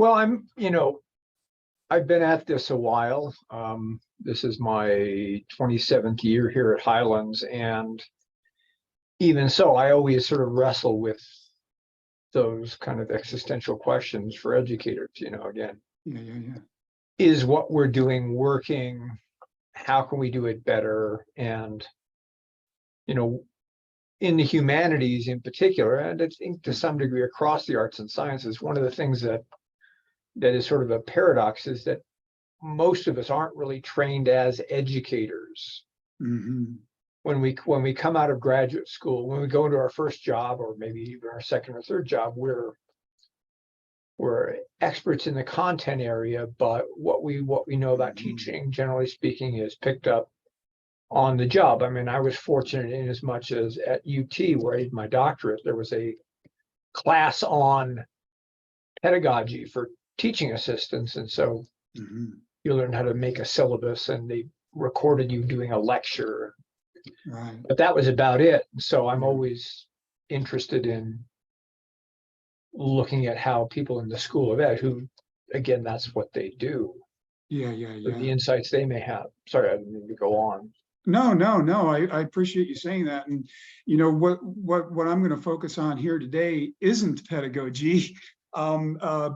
Well, I've been at this a while. This is my 27th year here at Highlands, and even so, I always sort of wrestle with those kind of existential questions for educators. Again, Yeah. is what we're doing working? How can we do it better? And in the humanities in particular, and I think to some degree across the arts and sciences, one of the things that is sort of a paradox is that most of us aren't really trained as educators. Mm-hmm. When we come out of graduate school, when we go into our first job, or maybe even our second or third job, we're experts in the content area, but what we know about teaching, generally speaking, is picked up on the job. I mean, I was fortunate in as much as at UT, where I did my doctorate, there was a class on pedagogy for teaching assistants, and so you learn how to make a syllabus, and they recorded you doing a lecture. Right. But that was about it. So I'm always interested in looking at how people in the School of Ed, who, again, that's what they do. Yeah. The insights they may have. Sorry, I didn't mean to go on. No. I appreciate you saying that. And what I'm going to focus on here today isn't pedagogy,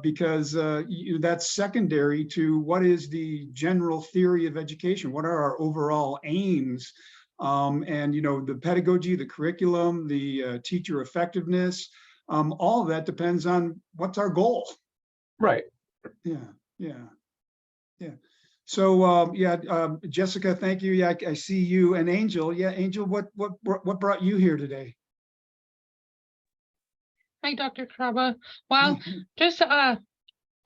because that's secondary to what is the general theory of education. What are our overall aims? And the pedagogy, the curriculum, the teacher effectiveness, all of that depends on what's our goal. Right. Yeah. So Jessica, thank you. Yeah, I see you. And Angel, Angel, what brought you here today? Hi, Dr. Karaba. Well, just I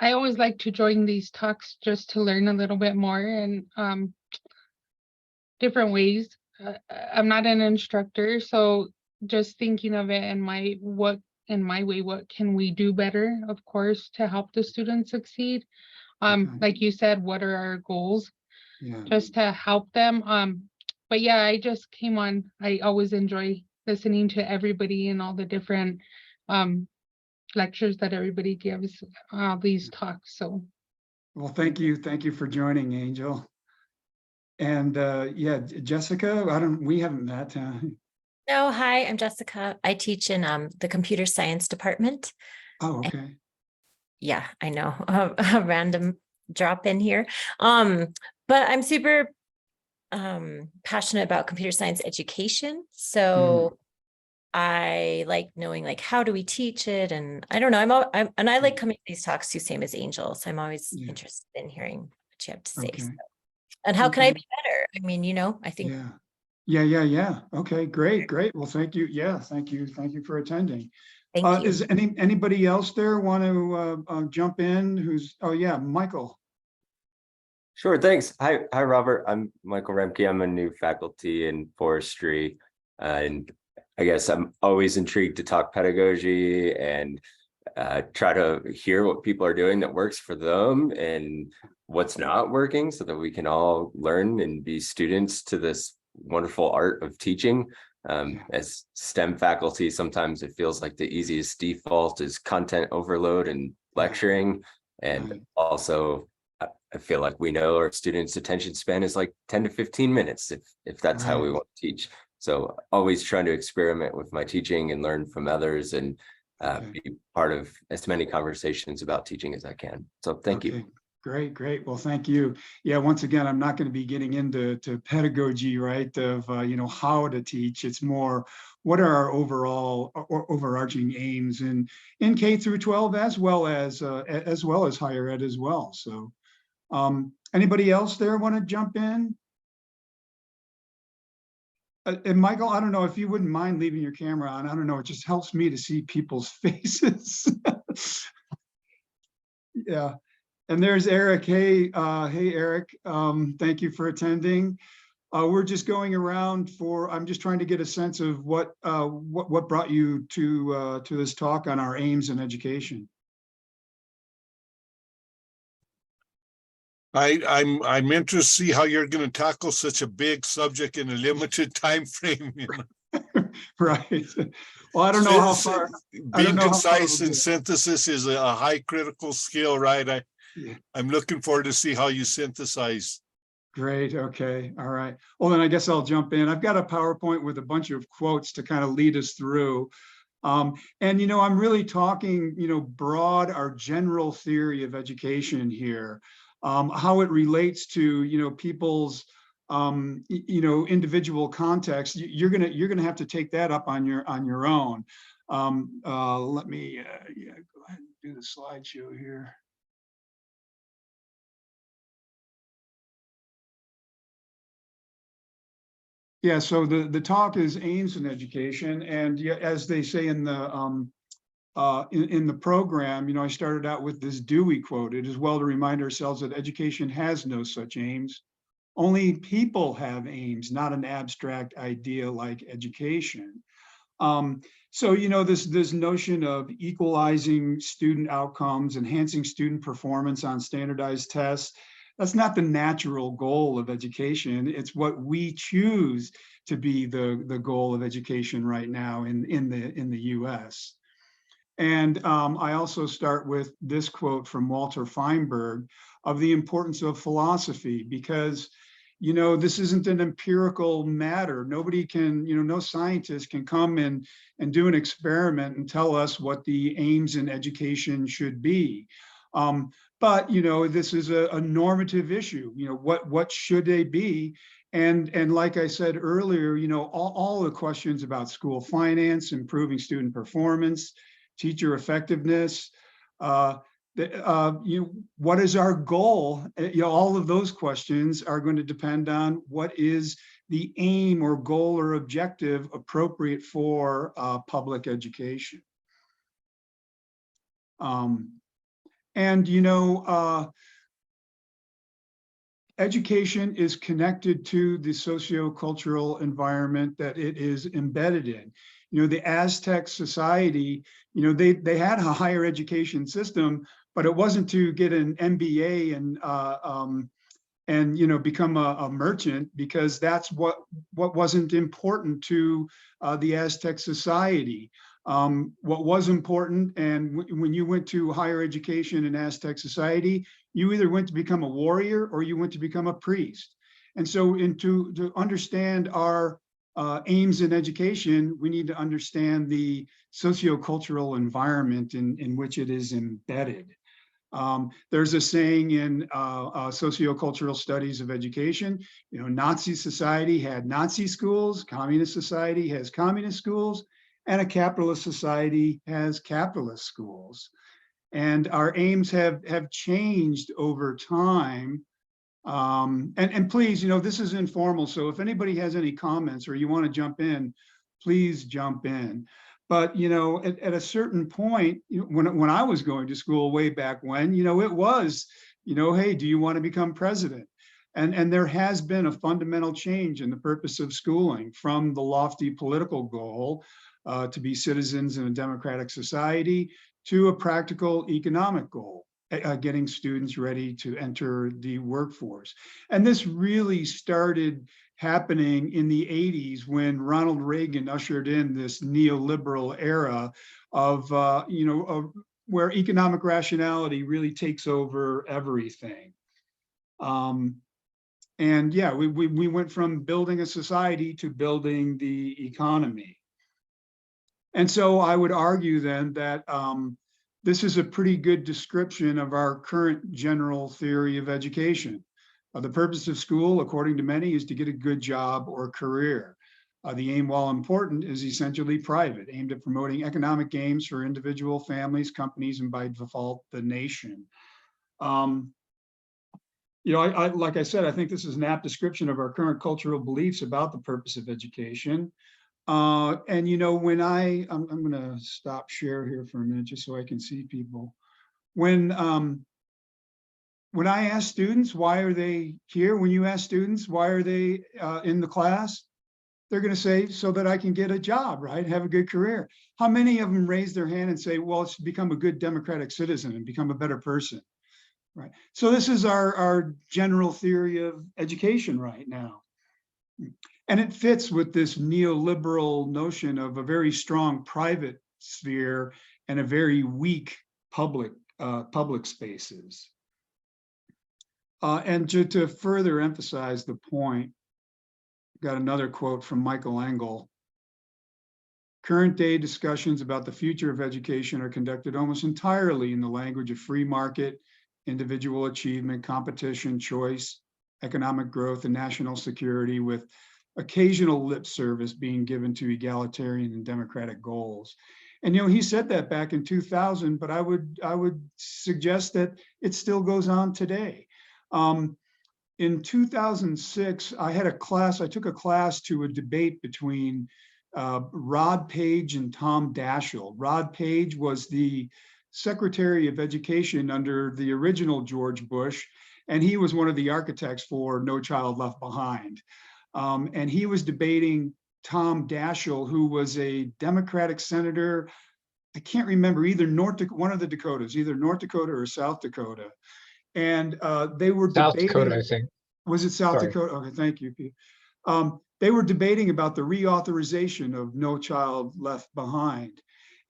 always like to join these talks just to learn a little bit more and different ways. I'm not an instructor, so just thinking of it in my way, what can we do better, of course, to help the students succeed? Like you said, what are our goals? Just to help them. But yeah, I just came on. I always enjoy listening to everybody and all the different lectures that everybody gives, these talks. So, well, thank you for joining, Angel. And Jessica, we haven't met. No, hi, I'm Jessica. I teach in the computer science department. Oh, okay. And, yeah, I know, a random drop in here. But I'm super passionate about computer science education. So I like knowing how do we teach it, and I don't know. And I like coming to these talks too, same as Angel. So I'm always interested in hearing what you have to say. So. And how can I be better? I mean, I think. Yeah. Okay, great. Well, thank you. Yeah, thank you for attending. Thank you. Is anybody else there want to jump in? Michael. Sure, thanks. Hi, Robert. I'm Michael Remke. I'm a new faculty in forestry, and I guess I'm always intrigued to talk pedagogy and try to hear what people are doing that works for them and what's not working, so that we can all learn and be students to this wonderful art of teaching. As STEM faculty, sometimes it feels like the easiest default is content overload and lecturing, and also I feel like we know our students' attention span is like 10 to 15 minutes if that's how we want to teach. So always trying to experiment with my teaching and learn from others, and be part of as many conversations about teaching as I can. So thank you. Great. Well, thank you. Yeah, once again, I'm not going to be getting into pedagogy, right, of how to teach. It's more, what are our overall or overarching aims in K through 12 as well as higher ed as well. So anybody else there want to jump in? And Michael, I don't know if you wouldn't mind leaving your camera on. I don't know, it just helps me to see people's faces. Yeah. And there's Eric. Hey, Eric. Thank you for attending. We're just going around I'm just trying to get a sense of what brought you to this talk on our aims in education. I'm interested to see how you're going to tackle such a big subject in a limited time frame. Right. Well, I don't know how far. I don't Being know how far concise we'll and get. synthesis is a high critical skill, right? Yeah. I'm looking forward to see how you synthesize. Great. Okay. All right. Well, then I guess I'll jump in. I've got a PowerPoint with a bunch of quotes to kind of lead us through. And, I'm really talking, broad, our general theory of education here, how it relates to, people's, individual context. You're gonna have to take that up on your own. Let me go ahead and do the slideshow here. Yeah, so the talk is aims in education, and yeah, as they say in the in the program, I started out with this Dewey quote. It is well to remind ourselves that education has no such aims. Only people have aims, not an abstract idea like education. So this notion of equalizing student outcomes, enhancing student performance on standardized tests. That's not the natural goal of education. It's what we choose to be the goal of education right now in the US. And I also start with this quote from Walter Feinberg of the importance of philosophy, because this isn't an empirical matter. Nobody can, no scientist can come and do an experiment and tell us what the aims in education should be. But this is a normative issue. What should they be? And like I said earlier, all the questions about school finance, improving student performance, teacher effectiveness, what is our goal? All of those questions are going to depend on what is the aim or goal or objective appropriate for public education. Education is connected to the socio-cultural environment that it is embedded in. The Aztec society, they had a higher education system, but it wasn't to get an MBA and become a merchant, because that's what wasn't important to the Aztec society. What was important, and when you went to higher education in Aztec society, you either went to become a warrior or you went to become a priest. And so to understand our aims in education, we need to understand the sociocultural environment in which it is embedded. There's a saying in sociocultural studies of education, Nazi society had Nazi schools, communist society has communist schools, and a capitalist society has capitalist schools. And our aims have changed over time. And please, this is informal. So if anybody has any comments or you want to jump in, please jump in. But, at a certain point, when I was going to school way back when, it was, hey, do you want to become president? And there has been a fundamental change in the purpose of schooling from the lofty political goal to be citizens in a democratic society to a practical economic goal, getting students ready to enter the workforce. And this really started happening in the 80s when Ronald Reagan ushered in this neoliberal era of, where economic rationality really takes over everything. And yeah, we went from building a society to building the economy. And so I would argue then that this is a pretty good description of our current general theory of education. The purpose of school, according to many, is to get a good job or career. The aim, while important, is essentially private, aimed at promoting economic gains for individual families, companies, and by default, the nation. Like I said, I think this is an apt description of our current cultural beliefs about the purpose of education. And when I'm going to stop share here for a minute just so I can see people. When I ask students, why are they here? When you ask students, why are they in the class? They're going to say, so that I can get a job, right? Have a good career. How many of them raise their hand and say, well, it's to become a good democratic citizen and become a better person, right? So this is our general theory of education right now. And it fits with this neoliberal notion of a very strong private sphere and a very weak public spaces. And to further emphasize the point, got another quote from Michael Engel. Current day discussions about the future of education are conducted almost entirely in the language of free market, individual achievement, competition, choice, economic growth, and national security, with occasional lip service being given to egalitarian and democratic goals. And he said that back in 2000, but I would suggest that it still goes on today. In 2006, I took a class to a debate between Rod Page and Tom Daschle. Rod Page was the Secretary of Education under the original George Bush, and he was one of the architects for No Child Left Behind. And he was debating Tom Daschle, who was a Democratic senator. I can't remember, either one of the Dakotas, either North Dakota or South Dakota. And they were South debating. Dakota, I think. Was it South Sorry. Dakota? Okay, thank you, Pete. They were debating about the reauthorization of No Child Left Behind.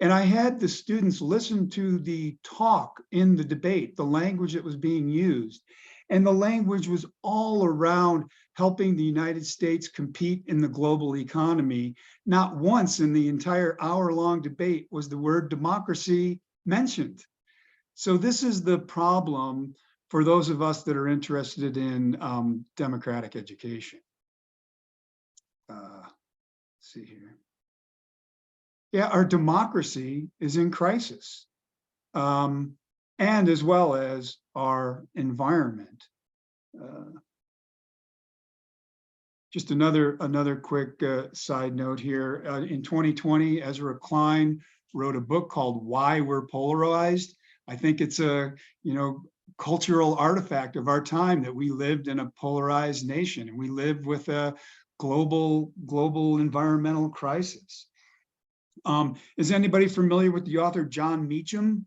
And I had the students listen to the talk in the debate, the language that was being used. And the language was all around helping the United States compete in the global economy. Not once in the entire hour-long debate was the word democracy mentioned. So this is the problem for those of us that are interested in democratic education. Let's see here. Yeah, our democracy is in crisis, and as well as our environment. Just another quick side note here. In 2020, Ezra Klein wrote a book called Why We're Polarized. I think it's a cultural artifact of our time that we lived in a polarized nation, and we live with a global environmental crisis. Is anybody familiar with the author John Meacham?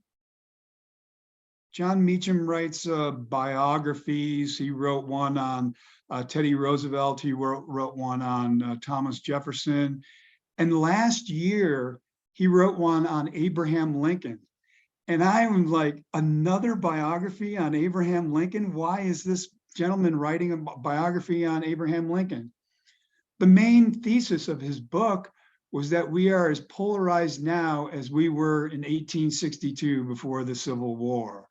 John Meacham writes biographies. He wrote one on Teddy Roosevelt. He wrote one on Thomas Jefferson. And last year, he wrote one on Abraham Lincoln. And I'm like, another biography on Abraham Lincoln? Why is this gentleman writing a biography on Abraham Lincoln? The main thesis of his book was that we are as polarized now as we were in 1862 before the Civil War.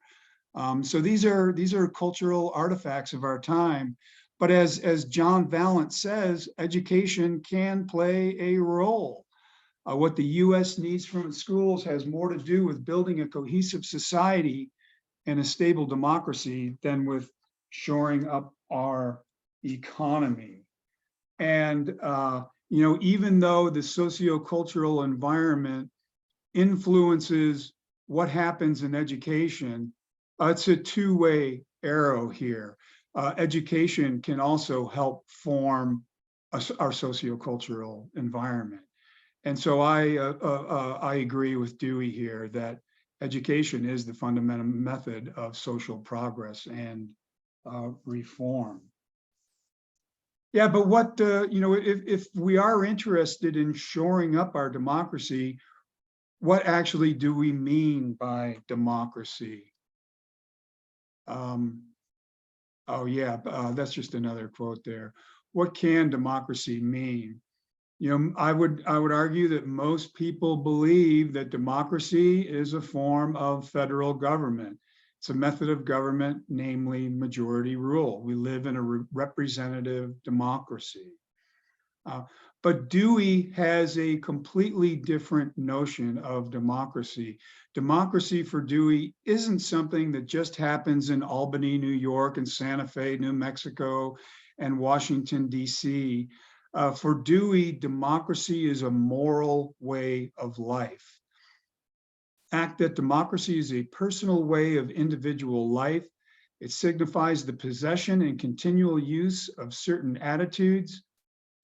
So these are cultural artifacts of our time. But as John Vallant says, education can play a role. What the US needs from its schools has more to do with building a cohesive society and a stable democracy than with shoring up our economy. And even though the sociocultural environment influences what happens in education, it's a two-way arrow here. Education can also help form our sociocultural environment. And so I agree with Dewey here that education is the fundamental method of social progress and reform. Yeah, but what, if we are interested in shoring up our democracy, what actually do we mean by democracy? Oh yeah, that's just another quote there. What can democracy mean? I would argue that most people believe that democracy is a form of federal government. It's a method of government, namely majority rule. We live in a representative democracy. But Dewey has a completely different notion of democracy. Democracy for Dewey isn't something that just happens in Albany, New York, and Santa Fe, New Mexico, and Washington, D.C. For Dewey, democracy is a moral way of life. Act that democracy is a personal way of individual life. It signifies the possession and continual use of certain attitudes,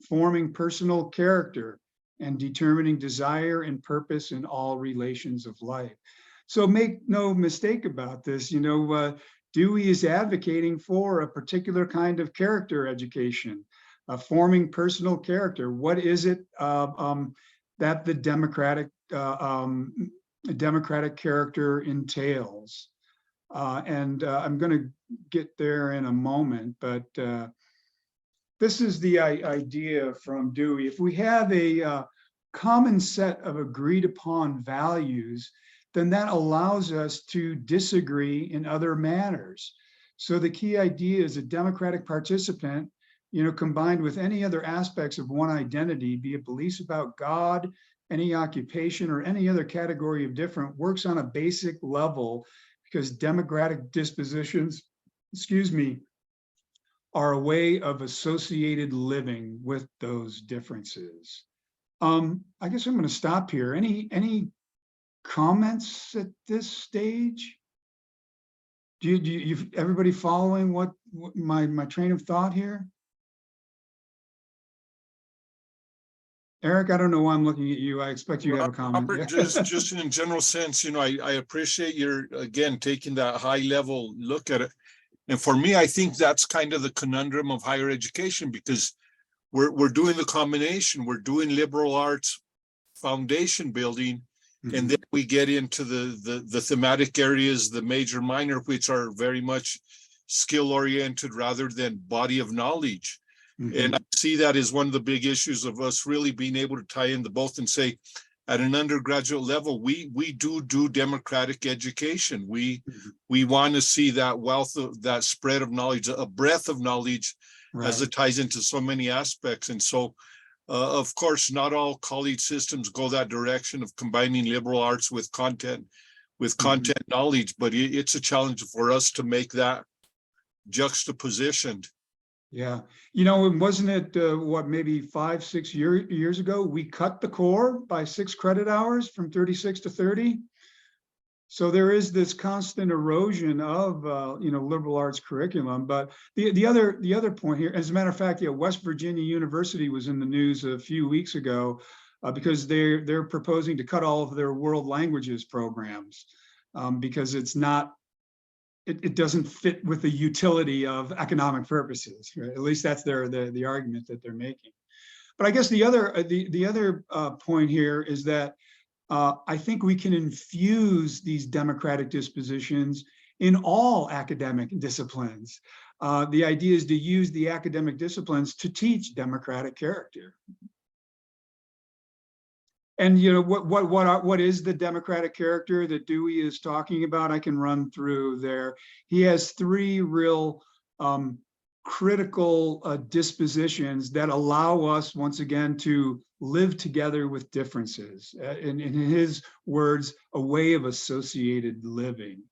forming personal character and determining desire and purpose in all relations of life. So make no mistake about this, Dewey is advocating for a particular kind of character education, forming personal character. What is it that the democratic character entails? And I'm going to get there in a moment, but this is the idea from Dewey. If we have a common set of agreed upon values, then that allows us to disagree in other manners. So the key idea is a democratic participant, combined with any other aspects of one identity, be it beliefs about God, any occupation, or any other category of different, works on a basic level because democratic dispositions, are a way of associated living with those differences. I guess I'm going to stop here. Any comments at this stage? Everybody following what my train of thought here? Eric, I don't know why I'm looking at you. I expect you to have a comment. Robert, just in general sense, I appreciate your, again, taking that high level look at it. And for me, I think that's kind of the conundrum of higher education, because we're doing the combination. We're doing liberal arts foundation building, and then we get into the thematic areas, the major minor, which are very much skill oriented rather than body of knowledge. And I see that as one of the big issues of us really being able to tie in the both and say, at an undergraduate level, we do democratic education. We want to see that wealth of that spread of knowledge, a breadth of knowledge, right, as it ties into so many aspects. And so, of course, not all college systems go that direction of combining liberal arts with content knowledge, but it's a challenge for us to make that juxtapositioned. Yeah, wasn't it what, maybe 5-6 years ago, we cut the core by 6 credit hours from 36 to 30. So there is this constant erosion of liberal arts curriculum. But the other point here, as a matter of fact, West Virginia University was in the news a few weeks ago because they're proposing to cut all of their world languages programs because it's not. It doesn't fit with the utility of economic purposes. Right? At least that's the argument that they're making. But I guess the other point here is that I think we can infuse these democratic dispositions in all academic disciplines. The idea is to use the academic disciplines to teach democratic character. And what is the democratic character that Dewey is talking about? I can run through there. He has 3 real critical dispositions that allow us, once again, to live together with differences. In his words, a way of associated living.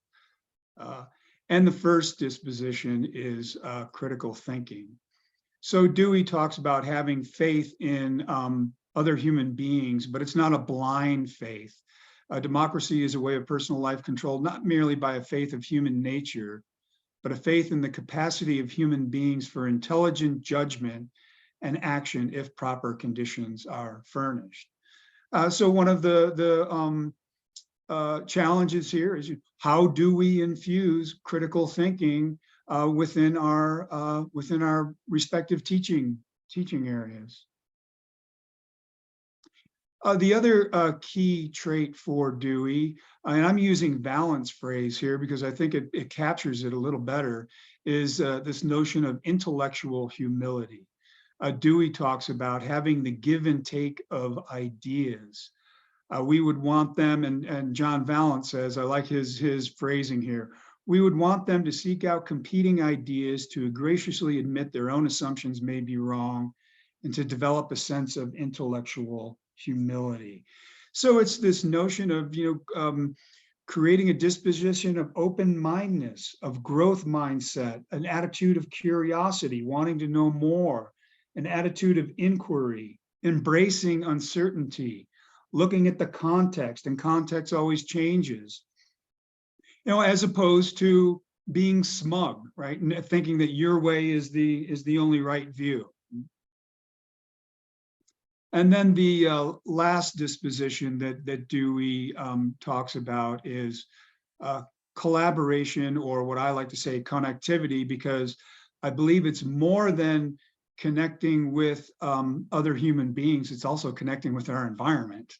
And the first disposition is critical thinking. So Dewey talks about having faith in other human beings, but it's not a blind faith. Democracy is a way of personal life controlled, not merely by a faith of human nature, but a faith in the capacity of human beings for intelligent judgment and action if proper conditions are furnished. So one of the challenges here is how do we infuse critical thinking within our respective teaching areas? The other key trait for Dewey, and I'm using Valent's phrase here because I think it captures it a little better, is this notion of intellectual humility. Dewey talks about having the give and take of ideas. We would want them, and John Valent says, I like his phrasing here, we would want them to seek out competing ideas, to graciously admit their own assumptions may be wrong, and to develop a sense of intellectual humility. So it's this notion of creating a disposition of open-mindedness, of growth mindset, an attitude of curiosity, wanting to know more, an attitude of inquiry, embracing uncertainty, looking at the context, and context always changes, as opposed to being smug, right, and thinking that your way is the only right view. And then the last disposition that Dewey talks about is collaboration, or what I like to say, connectivity, because I believe it's more than connecting with other human beings, it's also connecting with our environment.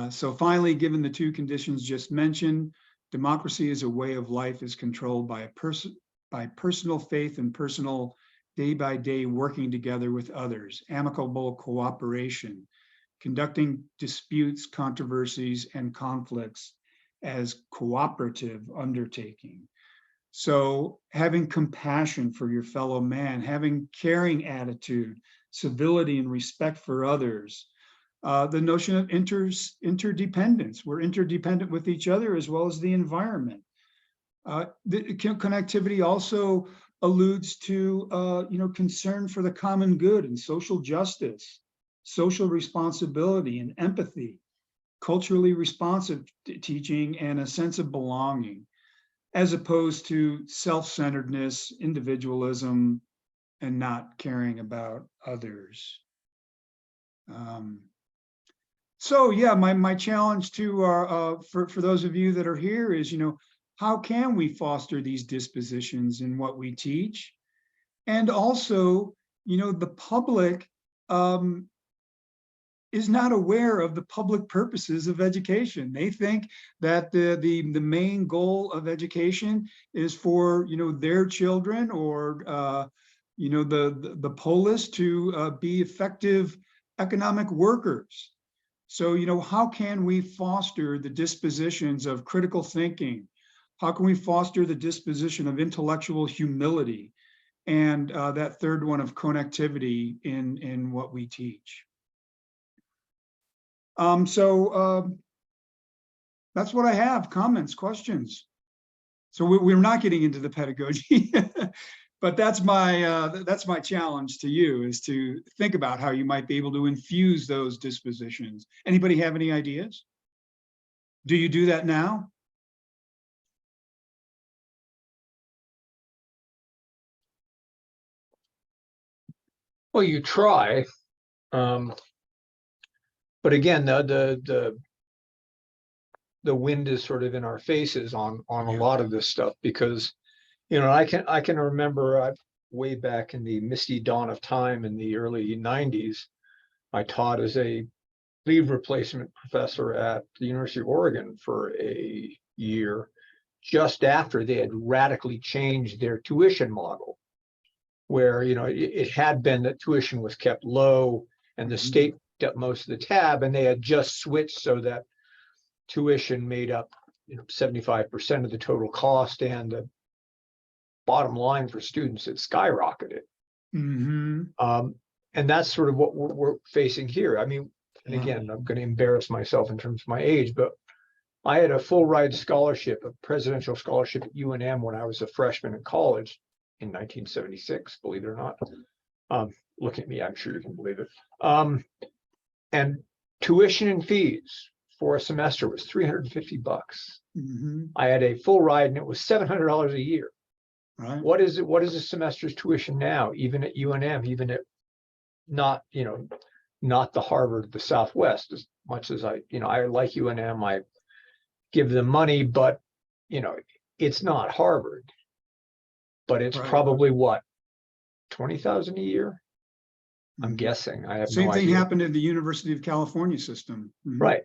So finally, given the two conditions just mentioned, democracy as a way of life is controlled by personal faith and personal day-by-day working together with others, amicable cooperation, conducting disputes, controversies, and conflicts as cooperative undertaking. So having compassion for your fellow man, having caring attitude, civility and respect for others, the notion of interdependence. We're interdependent with each other as well as the environment. The connectivity also alludes to concern for the common good and social justice, social responsibility and empathy, culturally responsive teaching, and a sense of belonging, as opposed to self-centeredness, individualism, and not caring about others. So yeah, my challenge to for those of you that are here is, how can we foster these dispositions in what we teach? And also, the public is not aware of the public purposes of education. They think that the main goal of education is for their children or the polis to be effective economic workers. So how can we foster the dispositions of critical thinking? How can we foster the disposition of intellectual humility, and that third one of connectivity in what we teach? So that's what I have. Comments, questions. So we're not getting into the pedagogy, but that's my challenge to you, is to think about how you might be able to infuse those dispositions. Anybody have any ideas? Do you do that now? Well, you try. But again, the wind is sort of in our faces on a lot of this stuff, because I can remember way back in the misty dawn of time in the early 90s, I taught as a leave replacement professor at the University of Oregon for a year, just after they had radically changed their tuition model, where it had been that tuition was kept low and the state up most of the tab, and they had just switched so that tuition made up 75% of the total cost, and the bottom line for students had skyrocketed. And that's sort of what we're facing here. I mean, and again, I'm going to embarrass myself in terms of my age, but I had a full ride scholarship, a presidential scholarship at UNM when I was a freshman in college in 1976, believe it or not. Look at me, I'm sure you can believe it. And tuition and fees for a semester was $350. I had a full ride and it was $700 a year. Right. What is a semester's tuition now, even at UNM, even at not the Harvard, the Southwest, as much as I like UNM, I give them money, but it's not Harvard, but it's probably what, 20,000 a year? I'm guessing. I have no idea. Same thing happened in the University of California system. Right.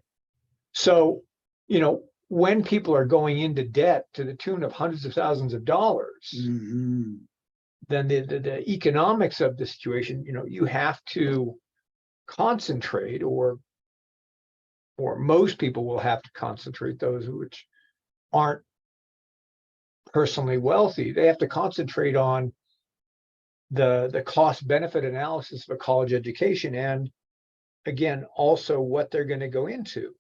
So, when people are going into debt to the tune of hundreds of thousands of dollars, then the economics of the situation, you have to concentrate, or most people will have to concentrate, those which aren't personally wealthy, they have to concentrate on the cost benefit analysis of a college education, and again, also what they're going to go into.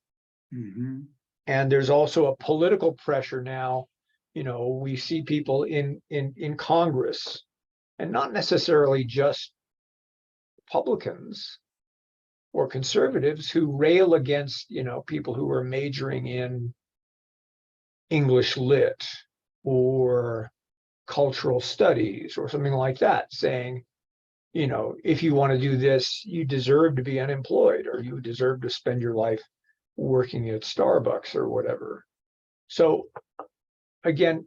And there's also a political pressure now. We see people in Congress, and not necessarily just Republicans or conservatives, who rail against people who are majoring in English lit or cultural studies or something like that, saying, if you want to do this, you deserve to be unemployed, or you deserve to spend your life working at Starbucks or whatever. So again,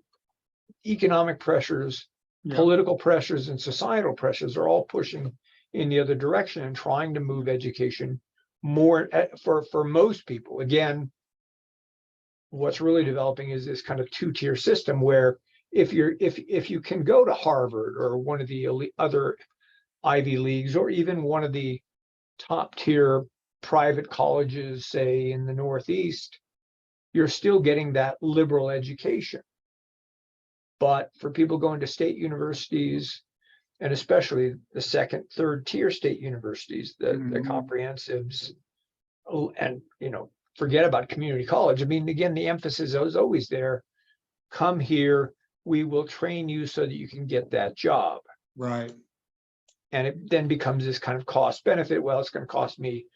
economic pressures Yeah. political pressures and societal pressures are all pushing in the other direction and trying to move education more for most people. Again, what's really developing is this kind of two-tier system where if you can go to Harvard or one of the other Ivy Leagues, or even one of the top tier private colleges, say in the Northeast, you're still getting that liberal education. But for people going to state universities, and especially the second, third tier state universities, the comprehensives, and forget about community college. I mean, again, the emphasis is always there. Come here, we will train you so that you can get that job. Right. And it then becomes this kind of cost benefit. Well, it's going to cost me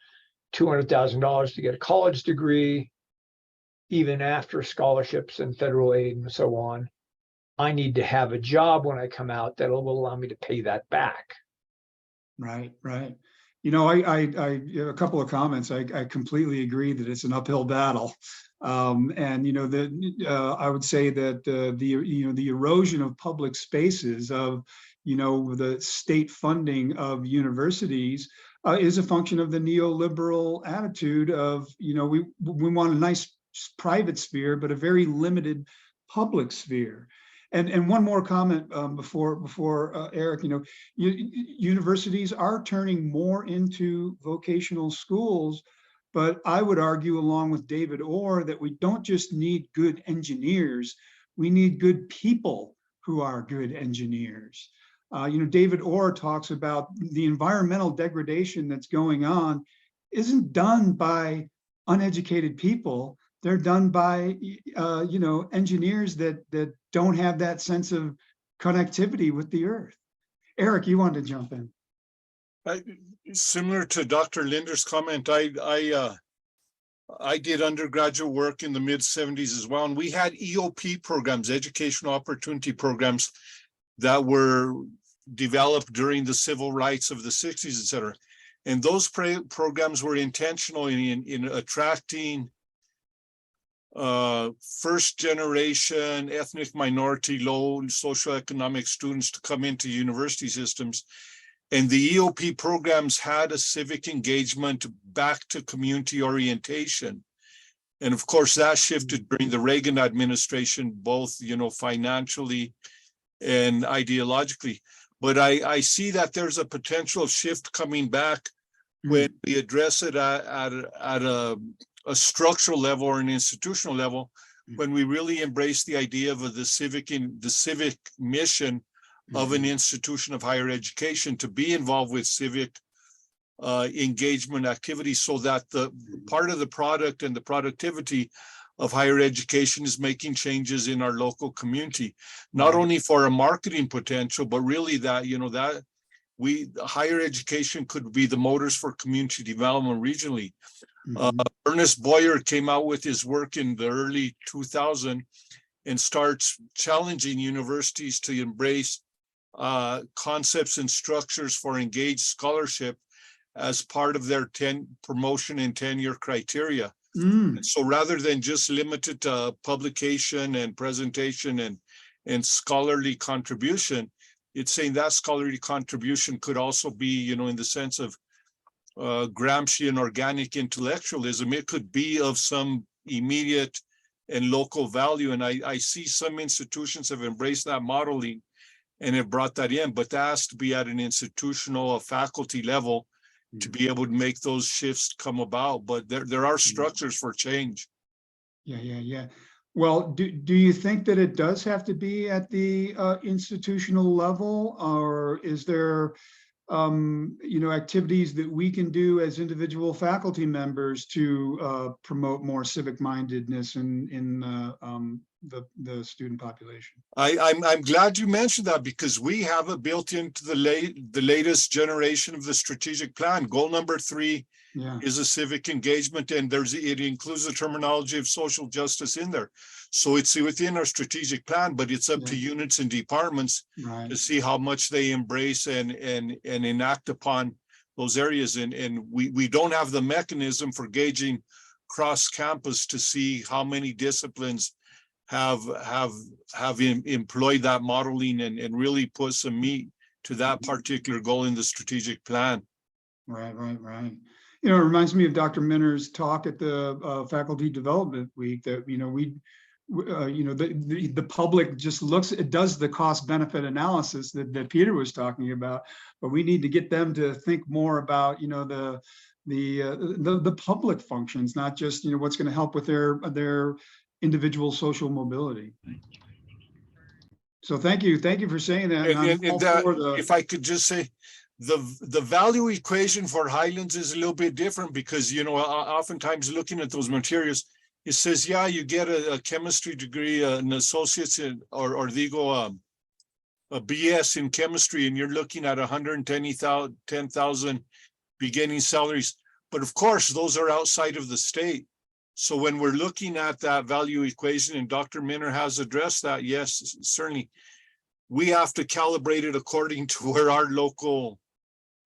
$200,000 to get a college degree, even after scholarships and federal aid and so on. I need to have a job when I come out that will allow me to pay that back. Right, right. A couple of comments. I completely agree that it's an uphill battle. And I would say that the erosion of public spaces, of the state funding of universities, is a function of the neoliberal attitude of we want a nice private sphere, but a very limited public sphere. And one more comment before Eric, universities are turning more into vocational schools, but I would argue, along with David Orr, that we don't just need good engineers, we need good people who are good engineers. David Orr talks about the environmental degradation that's going on isn't done by uneducated people. They're done by, engineers that don't have that sense of connectivity with the earth. Eric, you wanted to jump in. Similar to Dr. Linder's comment, I did undergraduate work in the mid-70s as well, and we had EOP programs, educational opportunity programs, that were developed during the civil rights of the 60s, et cetera. And those programs were intentional in attracting first generation ethnic minority, low socioeconomic students to come into university systems. And the EOP programs had a civic engagement back to community orientation. And of course that shifted during the Reagan administration, both, financially and ideologically. But I see that there's a potential shift coming back when we address it at a structural level or an institutional level, when we really embrace the idea of the civic mission of an institution of higher education to be involved with civic engagement activities, so that the part of the product and the productivity of higher education is making changes in our local community, not only for a marketing potential, but really that, higher education could be the motors for community development regionally. Ernest Boyer came out with his work in the early 2000s and starts challenging universities to embrace concepts and structures for engaged scholarship as part of their promotion and tenure criteria. So rather than just limited to publication and presentation and scholarly contribution, it's saying that scholarly contribution could also be, in the sense of Gramscian organic intellectualism. It could be of some immediate and local value. And I see some institutions have embraced that modeling and have brought that in, but that has to be at an institutional, a faculty level to be able to make those shifts come about. But there are structures for change. Yeah. Well, do you think that it does have to be at the institutional level, or is there activities that we can do as individual faculty members to promote more civic mindedness in the student population? I'm glad you mentioned that, because we have it built into the latest generation of the strategic plan. Goal number 3 is a civic engagement, and it includes the terminology of social justice in there. So it's within our strategic plan, but it's up to units and departments to see how much they embrace and enact upon those areas. And we don't have the mechanism for gauging cross campus to see how many disciplines employed that modeling and really put some meat to that particular goal in the strategic plan. Right. You know, it reminds me of Dr. Minner's talk at the Faculty Development Week that, you know, the public just looks, it does the cost benefit analysis that Peter was talking about, but we need to get them to think more about, you know, the public functions, not just, you know, what's going to help with their individual social mobility. So thank you for saying that. And I'm all for the- If I could just say, the value equation for Highlands is a little bit different because, you know, oftentimes looking at those materials, it says, yeah, you get a chemistry degree, an associate's or a BS in chemistry, and you're looking at 110,000 beginning salaries. But of course, those are outside of the state. So when we're looking at that value equation, and Dr. Minner has addressed that, yes, certainly, we have to calibrate it according to where our local,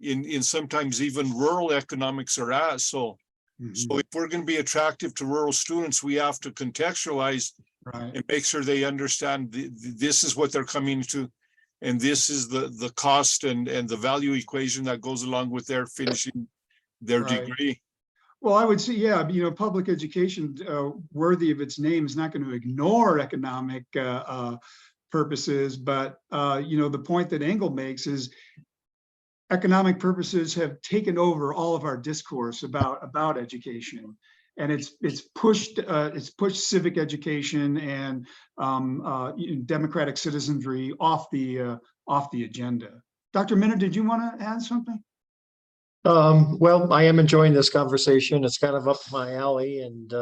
in sometimes even rural economics are at. So if we're going to be attractive to rural students, we have to contextualize and make sure they understand this is what they're coming to, and this is the cost and the value equation that goes along with their finishing their degree. Well, I would say, yeah, you know, public education worthy of its name is not going to ignore economic purposes, but you know, the point that Engel makes is economic purposes have taken over all of our discourse about education, and it's pushed civic education and democratic citizenry off the agenda. Dr. Minner, did you want to add something? Well, I am enjoying this conversation. It's kind of up my alley, and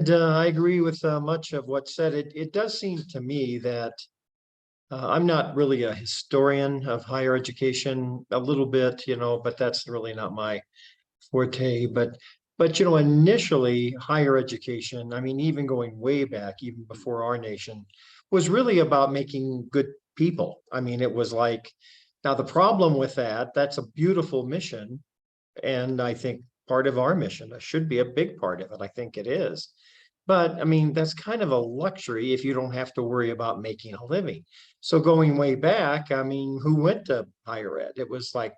I agree with much of what's said. It does seem to me that I'm not really a historian of higher education, a little bit, you know, but that's really not my forte. But you know, initially higher education, I mean, even going way back, even before our nation, was really about making good people. I mean, it was like, now the problem with that's a beautiful mission. And I think part of our mission, it should be a big part of it. I think it is. But I mean, that's kind of a luxury if you don't have to worry about making a living. So going way back, I mean, who went to higher ed? It was like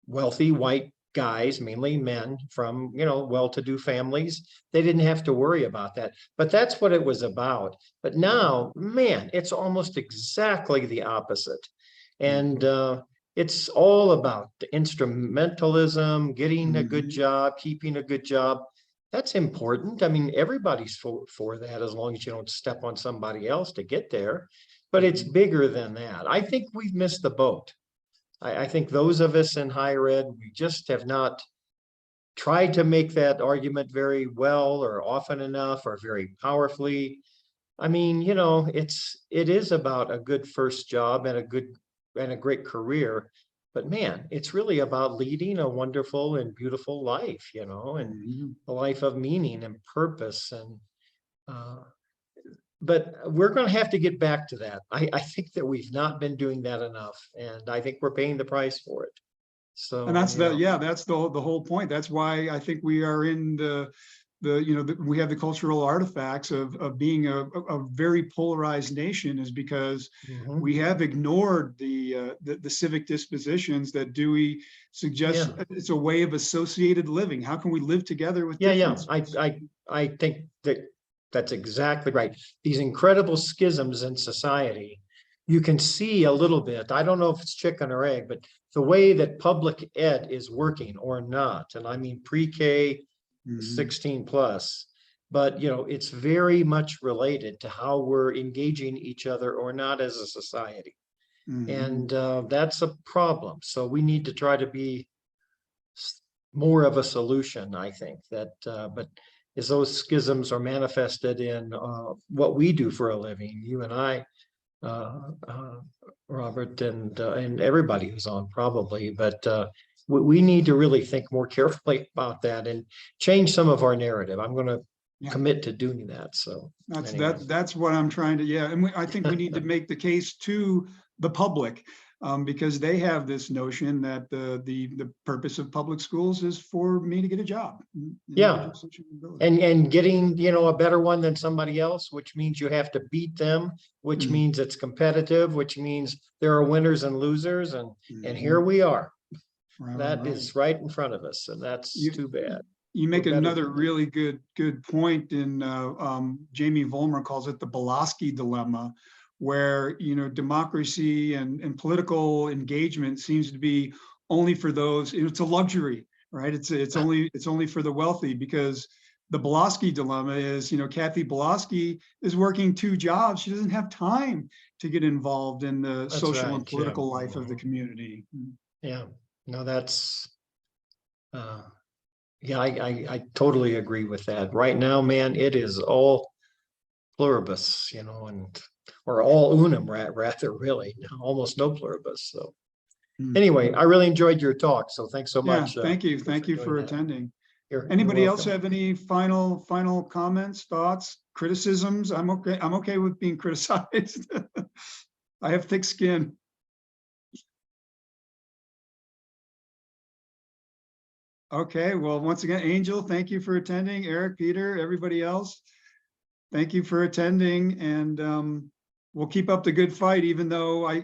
wealthy white guys, mainly men from, you know, well-to-do families. They didn't have to worry about that. But that's what it was about. But now, man, it's almost exactly the opposite. And it's all about the instrumentalism, getting a good job, keeping a good job. That's important. I mean, everybody's for that, as long as you don't step on somebody else to get there. But it's bigger than that. I think we've missed the boat. I think those of us in higher ed, we just have not tried to make that argument very well or often enough or very powerfully. I mean, you know, it is about a good first job and a great career, but man, it's really about leading a wonderful and beautiful life, you know, and a life of meaning and purpose. And but we're going to have to get back to that. I think that we've not been doing that enough, and I think we're paying the price for it. So, and that's that's the whole point. That's why I think we are in we have the cultural artifacts of being a very polarized nation, is because we have ignored the civic dispositions that Dewey suggests. It's a way of associated living. How can we live together with difference? I think that's exactly right. These incredible schisms in society, you can see a little bit. I don't know if it's chicken or egg, but the way that public ed is working or not, and I mean pre-K 16 plus, but you know, it's very much related to how we're engaging each other or not as a society. And that's a problem. So we need to try to be more of a solution, I think, that but as those schisms are manifested in what we do for a living, you and I, Robert, and everybody who's on probably, but we need to really think more carefully about that and change some of our narrative. I'm going to commit to doing that. So that's what I'm trying to, and I think we need to make the case to the public because they have this notion that the purpose of public schools is for me to get a job. Yeah. And getting, a better one than somebody else, which means you have to beat them, which means it's competitive, which means there are winners and losers, and here we are. That is right in front of us, and that's too bad. You make We're better another than them. really good point in, Jamie Vollmer calls it the Belaski dilemma, where, democracy and political engagement seems to be only for those, it's a luxury, right? It's only for the wealthy, because the Belaski dilemma is, Kathy Belaski is working 2 jobs. She doesn't have time to get involved in the That's social right, and political yeah. life of the community. Yeah, no, that's, yeah, I totally agree with that. Right now, man, it is all pluribus, or all unum, rather, really, almost no pluribus, so. Anyway, I really enjoyed your talk, so thanks so Yeah, much. thank you for doing that. attending. You're Anybody else welcome. have any final comments, thoughts, criticisms? I'm okay with being criticized. I have thick skin. Okay, well, once again, Angel, thank you for attending. Eric, Peter, everybody else, thank you for attending, and we'll keep up the good fight, even though I